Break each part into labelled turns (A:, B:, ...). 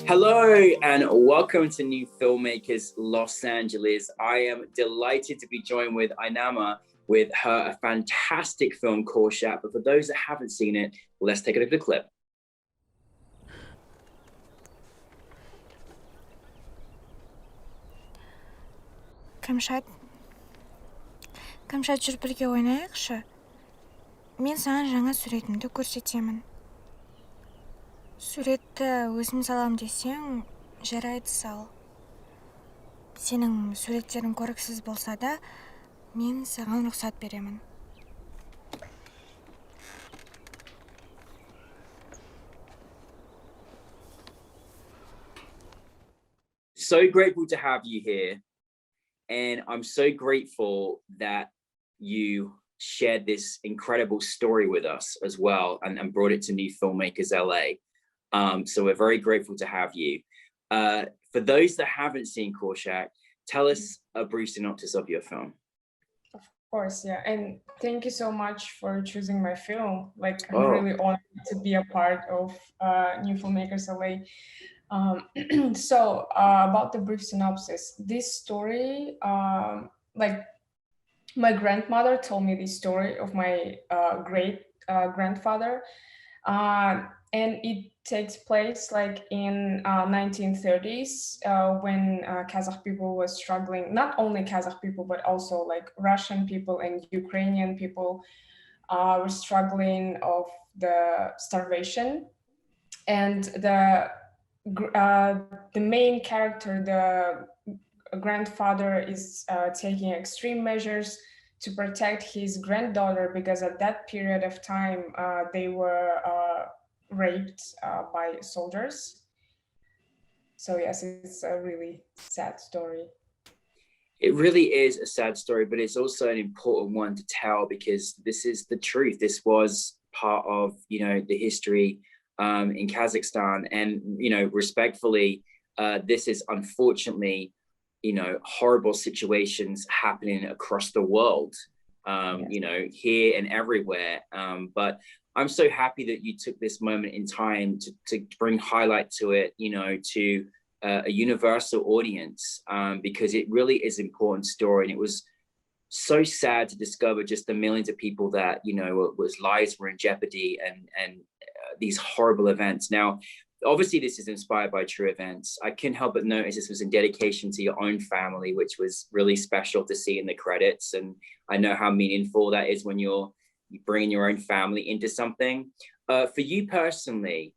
A: Hello and welcome to New Filmmakers Los Angeles. I am delighted to be joined with Ainama with her fantastic film Qŷyrshaq. But for those that haven't seen it, let's take a look at the clip.
B: Камшат жүріп бірге ойнайықшы. Мен саған жаңа суретімді көрсетемін. Суретті өзім салам десең, жарайды сал. Сенің суреттерің көріксіз болса да, мен саған рұқсат беремін.
A: So grateful to have you here. And I'm so grateful that you shared this incredible story with us as well and brought it to New Filmmakers LA. So we're very grateful to have you. For those that haven't seen Qŷyrshaq, tell us a brief synopsis of your film.
C: Of course, yeah. And thank you so much for choosing my film. Like, I'm really honored to be a part of New Filmmakers LA. So about the brief synopsis, this story, like my grandmother told me this story of my great grandfather, and it takes place like in 1930s when Kazakh people was struggling. Not only Kazakh people, but also like Russian people and Ukrainian people were struggling of the starvation, and the main character, the grandfather, is taking extreme measures to protect his granddaughter, because at that period of time they were raped by soldiers. So yes, it's a really sad story.
A: It really is a sad story, but it's also an important one to tell because this is the truth. This was part of, the history in Kazakhstan, and respectfully, this is unfortunately horrible situations happening across the world, here and everywhere, but I'm so happy that you took this moment in time to bring highlight to it, to a universal audience, because it really is an important story. And it was so sad to discover just the millions of people that whose lives were in jeopardy and these horrible events. Now, obviously this is inspired by true events. I couldn't help but notice this was in dedication to your own family, which was really special to see in the credits. And I know how meaningful that is when you're bringing your own family into something. For you personally,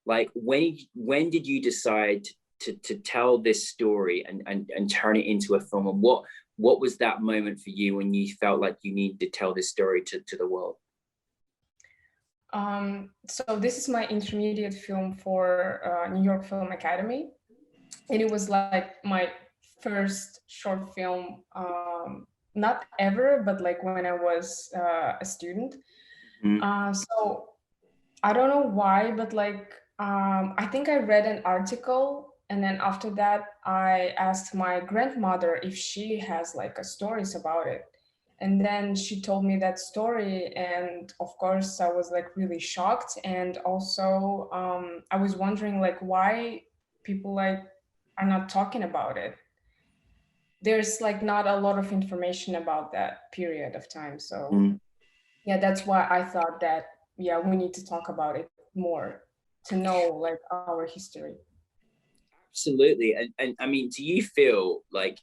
A: like when did you decide to tell this story and turn it into a film? And what was that moment for you when you felt like you needed to tell this story to the world?
C: So this is my intermediate film for New York Film Academy, and it was like my first short film, not ever, but like when I was a student. So I don't know why, but like I think I read an article, and then after that I asked my grandmother if she has like stories about it. And then she told me that story, and of course I was like really shocked. And also I was wondering like why people like are not talking about it. There's like not a lot of information about that period of time. So yeah, that's why I thought that, yeah, we need to talk about it more to know like our history.
A: Absolutely. And I mean, do you feel like,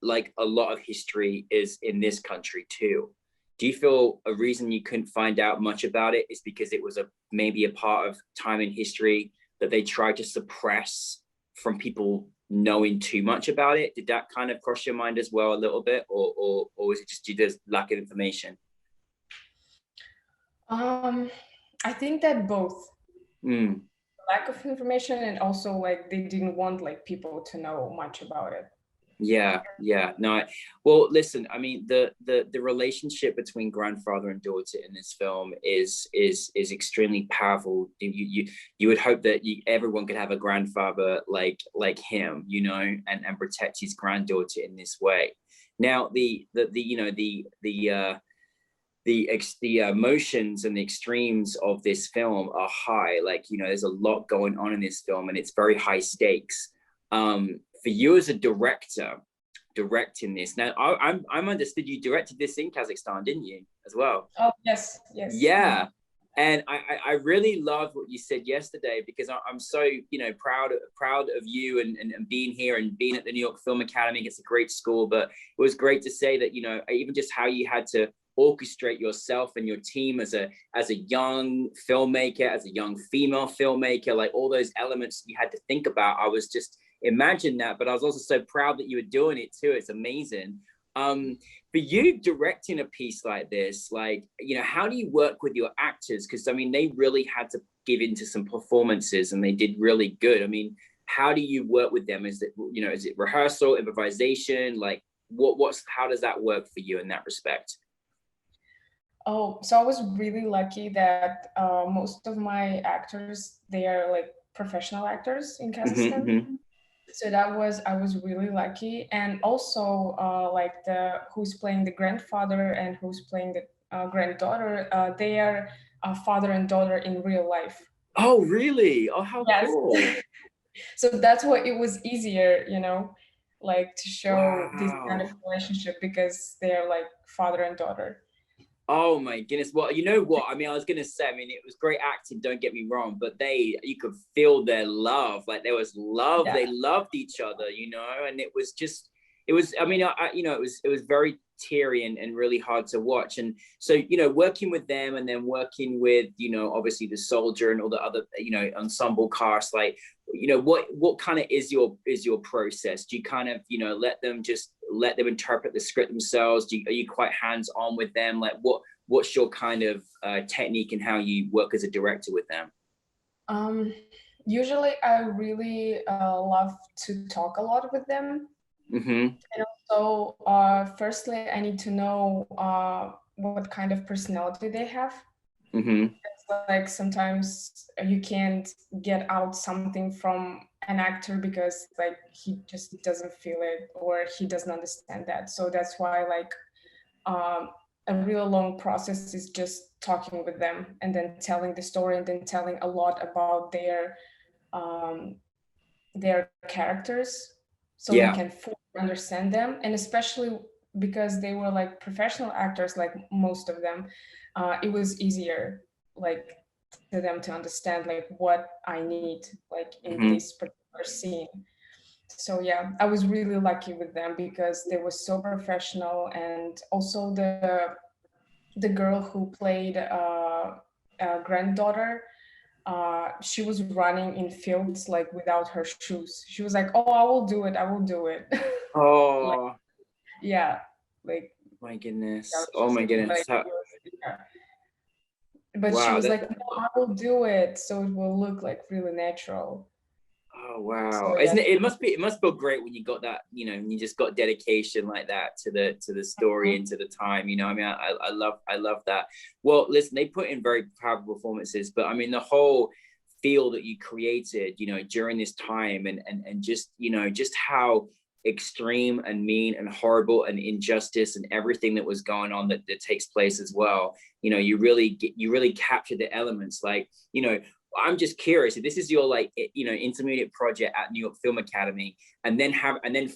A: like a lot of history is in this country too? Do you feel a reason you couldn't find out much about it is because it was maybe a part of time in history that they tried to suppress from people knowing too much about it? Did that kind of cross your mind as well a little bit, or was it just due to lack of information?
C: I think that both. Lack of information, and also like they didn't want like people to know much about it.
A: Yeah, no. Well, listen, I mean, the relationship between grandfather and daughter in this film is extremely powerful. You would hope that everyone could have a grandfather like him, and protect his granddaughter in this way. Now, the the emotions and the extremes of this film are high. Like, you know, there's a lot going on in this film, and it's very high stakes. For you as a director, directing this now, I'm understood you directed this in Kazakhstan, didn't you, as well?
C: Oh yes, yes.
A: Yeah. And I really loved what you said yesterday, because I'm so, you know, proud of you and being here and being at the New York Film Academy. It's a great school, but it was great to say that, you know, even just how you had to orchestrate yourself and your team as a young filmmaker, as a young female filmmaker, like all those elements you had to think about. I was just imagine that, but I was also so proud that you were doing it too. It's amazing. For you directing a piece like this, like, you know, how do you work with your actors? Because I mean, they really had to give into some performances and they did really good. I mean, how do you work with them? Is it, you know, is it rehearsal, improvisation? Like how does that work for you in that respect?
C: Oh, so I was really lucky that most of my actors, they are like professional actors in Kazakhstan. So I was really lucky. And also like who's playing the grandfather and who's playing the granddaughter, they are father and daughter in real life.
A: Oh, really? Oh, how
C: yes.
A: cool.
C: So that's why it was easier, you know, like to show this kind
A: Wow.
C: of relationship, because they are like father and daughter.
A: Oh my goodness. Well, you know what? I mean, I was going to say, I mean, it was great acting, don't get me wrong, but you could feel their love. Like there was love. Yeah. They loved each other, you know, and it was just, I mean, you know, it was very teary and really hard to watch. And so, you know, working with them and then working with, you know, obviously the soldier and all the other, you know, ensemble cast, like, you know, what kind of is your process? Do you kind of, you know, let them interpret the script themselves? Are you quite hands-on with them? Like what's your kind of technique and how you work as a director with them?
C: Usually I really love to talk a lot with them. And also, firstly, I need to know what kind of personality they have. It's like sometimes you can't get out something from an actor because like he just doesn't feel it or he doesn't understand that. So that's why like a real long process is just talking with them and then telling the story and then telling a lot about their characters, so we can fully understand them. And especially because they were like professional actors, like most of them, it was easier like for them to understand like what I need like in this particular scene. So yeah, I was really lucky with them because they were so professional. And also the girl who played granddaughter, she was running in fields like without her shoes. She was like, oh, I will do it.
A: Oh.
C: Like, yeah, like
A: my goodness. Oh my goodness.
C: Like, yeah. But wow, she was like, no, I will do it, so it will look like really natural.
A: Oh wow. So, yeah. Isn't it must feel great when you got that, you know, you just got dedication like that to the story and to the time, you know. I mean, I love that. Well, listen, they put in very powerful performances, but I mean the whole feel that you created, you know, during this time and just, you know, just how extreme and mean and horrible and injustice and everything that was going on that takes place as well. You know, you really capture the elements. Like, you know, I'm just curious if this is your like, you know, intermediate project at New York Film Academy, and then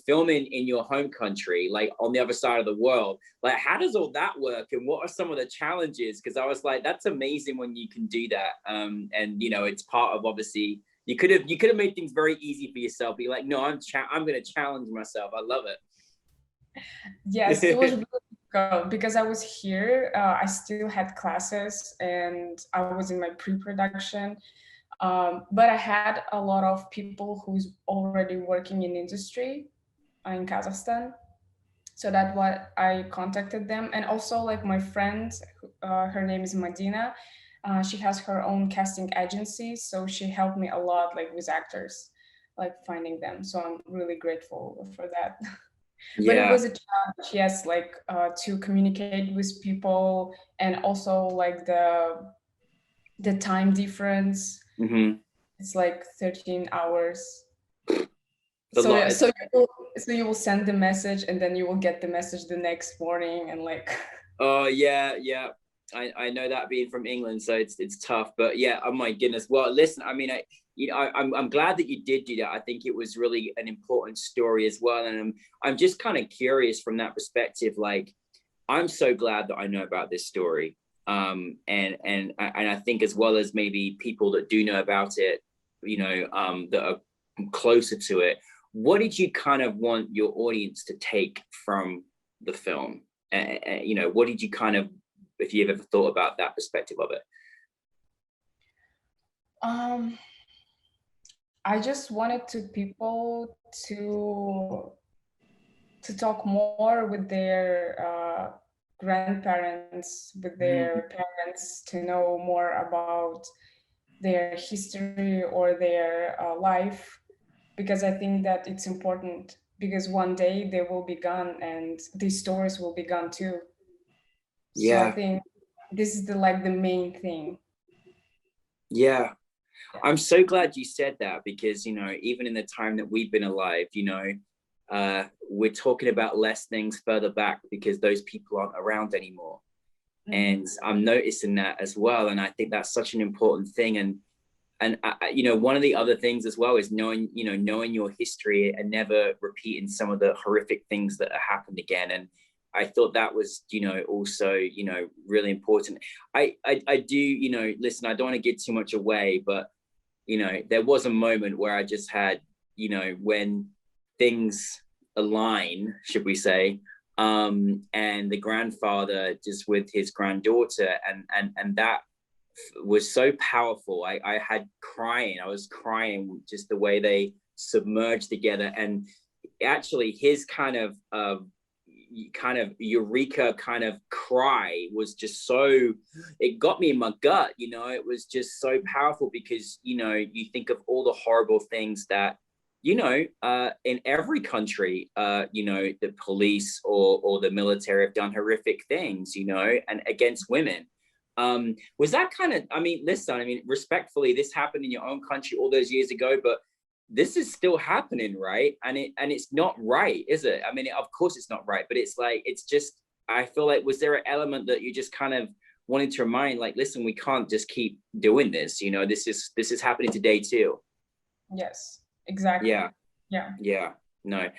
A: filming in your home country, like on the other side of the world. Like, how does all that work, and what are some of the challenges? Because I was like, that's amazing when you can do that. And you know, it's part of, obviously, you could have made things very easy for yourself. But you're like, no, I'm going to challenge myself. I love it.
C: Yes, it was really difficult because I was here. I still had classes and I was in my pre-production. But I had a lot of people who's already working in industry in Kazakhstan. So that's why I contacted them. And also like my friend, her name is Madina. She has her own casting agency. So she helped me a lot like with actors, like finding them. So I'm really grateful for that. But it was a challenge, yes, like to communicate with people, and also like the time difference. It's like 13 hours. So you will send the message and then you will get the message the next morning, and like
A: Oh yeah, yeah. I know that being from England, so it's tough. But yeah, oh my goodness. Well, listen, I mean, I'm glad that you did do that. I think it was really an important story as well, and I'm just kind of curious from that perspective. Like, I'm so glad that I know about this story, and I think as well as maybe people that do know about it, you know, that are closer to it. What did you kind of want your audience to take from the film? You know, what did you kind of, if you've ever thought about that perspective of it?
C: I just wanted people to talk more with their grandparents, with their parents, to know more about their history or their life, because I think that it's important, because one day they will be gone and these stories will be gone too. So I think this is the main thing.
A: Yeah. I'm so glad you said that, because, you know, even in the time that we've been alive, you know, we're talking about less things further back because those people aren't around anymore. And I'm noticing that as well. And I think that's such an important thing. And you know, one of the other things as well is knowing your history and never repeating some of the horrific things that have happened again. And I thought that was, you know, also, you know, really important. I do, you know, listen, I don't want to give too much away, but, you know, there was a moment where I just had, you know, when things align, should we say, and the grandfather just with his granddaughter, and that was so powerful. I was crying just the way they submerged together. And actually his kind of eureka kind of cry was just so, it got me in my gut, you know. It was just so powerful because, you know, you think of all the horrible things that, you know, in every country, you know, the police or the military have done horrific things, you know, and against women. Was that kind of, I mean, listen, I mean, respectfully, this happened in your own country all those years ago, but this is still happening, right? And it's not right, is it? I mean, of course it's not right, but it's like, it's just, I feel like, was there an element that you just kind of wanted to remind, like, listen, we can't just keep doing this, you know, this is happening today too.
C: Yes, exactly.
A: Yeah, no.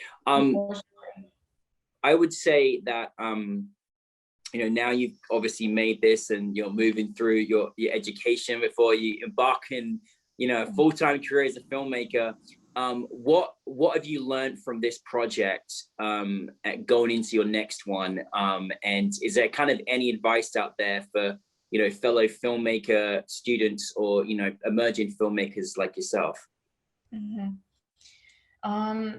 A: I would say that, you know, now you've obviously made this and you're moving through your education before you embark in, you know, a full-time career as a filmmaker. What have you learned from this project going into your next one? And is there kind of any advice out there for, you know, fellow filmmaker students or, you know, emerging filmmakers like yourself?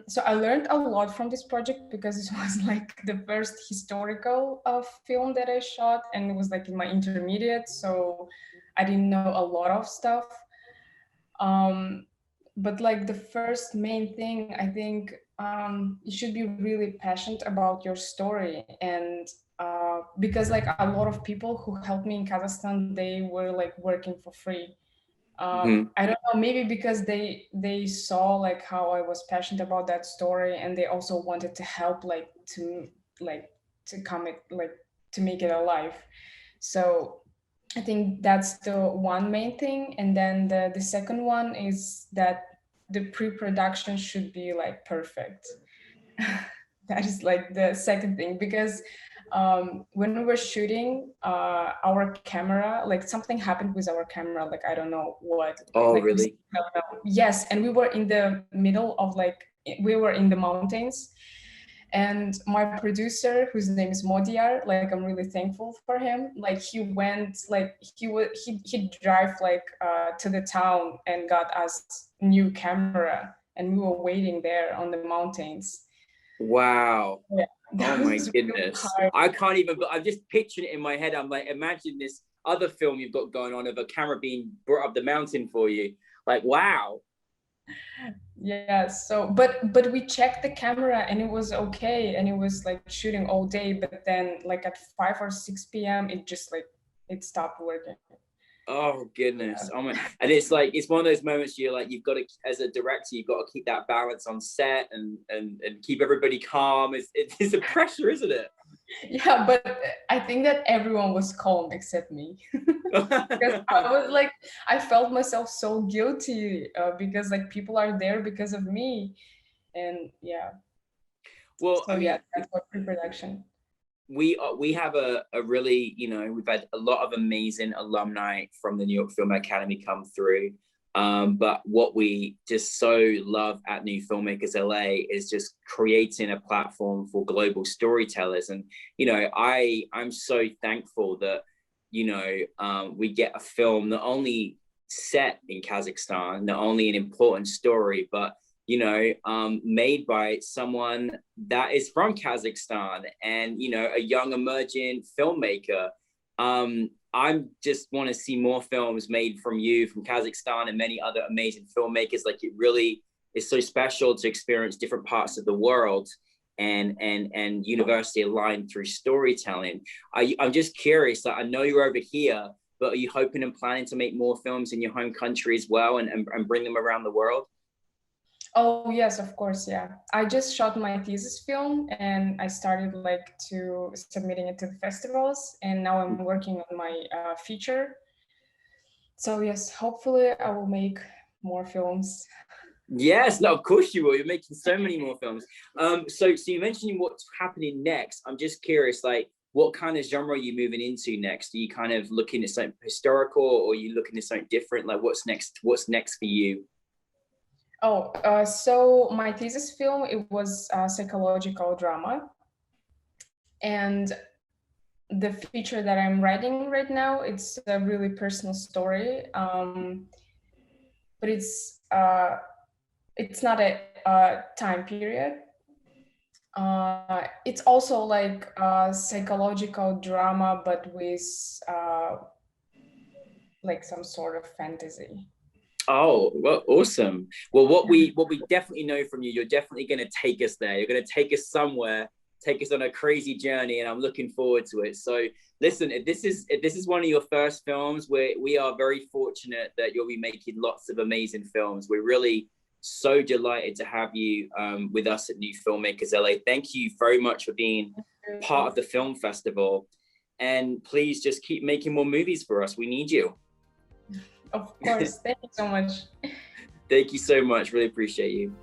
C: So I learned a lot from this project because it was like the first historical film that I shot, and it was like in my intermediate, so I didn't know a lot of stuff. But like the first main thing, I think you should be really passionate about your story. And because like a lot of people who helped me in Kazakhstan, they were like working for free. I don't know, maybe because they saw like how I was passionate about that story, and they also wanted to help to make it alive. So I think that's the one main thing. And then the second one is that the pre-production should be like perfect. That is like the second thing, because when we were shooting, our camera, like something happened with our camera, like I don't know what.
A: Oh,
C: like,
A: really?
C: Yes, and we were in the middle of we were in the mountains, and my producer, whose name is Modiar, like I'm really thankful for him. Like he went, like he'd drive to the town and got us new camera, and we were waiting there on the mountains.
A: Wow.
C: Yeah,
A: oh my goodness. Really, I can't even, I'm just picturing it in my head. I'm like, imagine this other film you've got going on of a camera being brought up the mountain for you. Like, wow.
C: Yeah, so but we checked the camera and it was okay, and it was like shooting all day, but then like at 5 or 6 p.m. it just like it stopped working.
A: Oh goodness. Oh my. And it's like, it's one of those moments you're like, you've got to, as a director, you've got to keep that balance on set and keep everybody calm. It's a pressure, isn't it?
C: Yeah, but I think that everyone was calm except me. Because I was like, I felt myself so guilty because like people are there because of me. And yeah.
A: Well,
C: So
A: I mean,
C: yeah, that's what pre-production.
A: We have a really, you know, we've had a lot of amazing alumni from the New York Film Academy come through. But what we just so love at New Filmmakers LA is just creating a platform for global storytellers. And, you know, I'm so thankful that, you know, we get a film not only set in Kazakhstan, not only an important story, but, you know, made by someone that is from Kazakhstan and, you know, a young emerging filmmaker. I just want to see more films made from you, from Kazakhstan and many other amazing filmmakers. Like, it really is so special to experience different parts of the world and university aligned through storytelling. I'm just curious, that I know you're over here, but are you hoping and planning to make more films in your home country as well and bring them around the world?
C: Oh yes, of course, yeah. I just shot my thesis film and I started like to submitting it to the festivals, and now I'm working on my feature. So yes, hopefully I will make more films.
A: Yes, no, of course you will. You're making so many more films. So you mentioned what's happening next. I'm just curious, like, what kind of genre are you moving into next? Are you kind of looking at something historical, or are you looking at something different? Like, what's next? What's next for you?
C: Oh, so my thesis film, it was psychological drama. And the feature that I'm writing right now, it's a really personal story. But it's not a time period. It's also like a psychological drama, but with like some sort of fantasy.
A: Oh, well, awesome. Well, what we definitely know from you, you're definitely going to take us there. You're going to take us somewhere, take us on a crazy journey, and I'm looking forward to it. So listen, if this is one of your first films, we are very fortunate that you'll be making lots of amazing films. We're really so delighted to have you with us at New Filmmakers LA. Thank you very much for being part of the film festival. And please just keep making more movies for us. We need you.
C: Of course. Thank you so much.
A: Thank you so much. Really appreciate you.